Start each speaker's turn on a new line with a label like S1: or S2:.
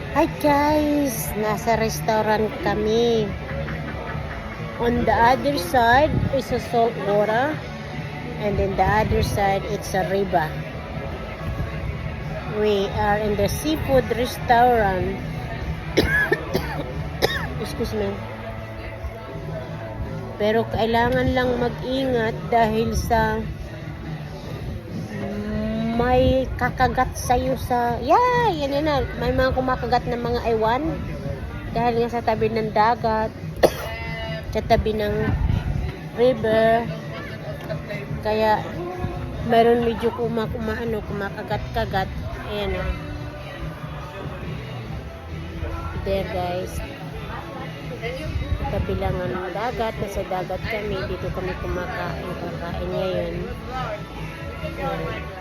S1: Hi guys! Nasa restaurant kami. On the other side is a salt water. And in the other side, it's a river. We are in the seafood restaurant. Excuse me. Pero kailangan lang mag-ingat dahil sa may kakagat sa'yo sa... yan na. May mga kumakagat ng mga iwan. Dahil nga sa tabi ng dagat. Sa tabi ng river. Kaya, meron medyo kumakagat-kagat. Ayan o. There guys. Tabi lang ng dagat. Nasa dagat kami. Dito kami kakain ngayon. Ayan.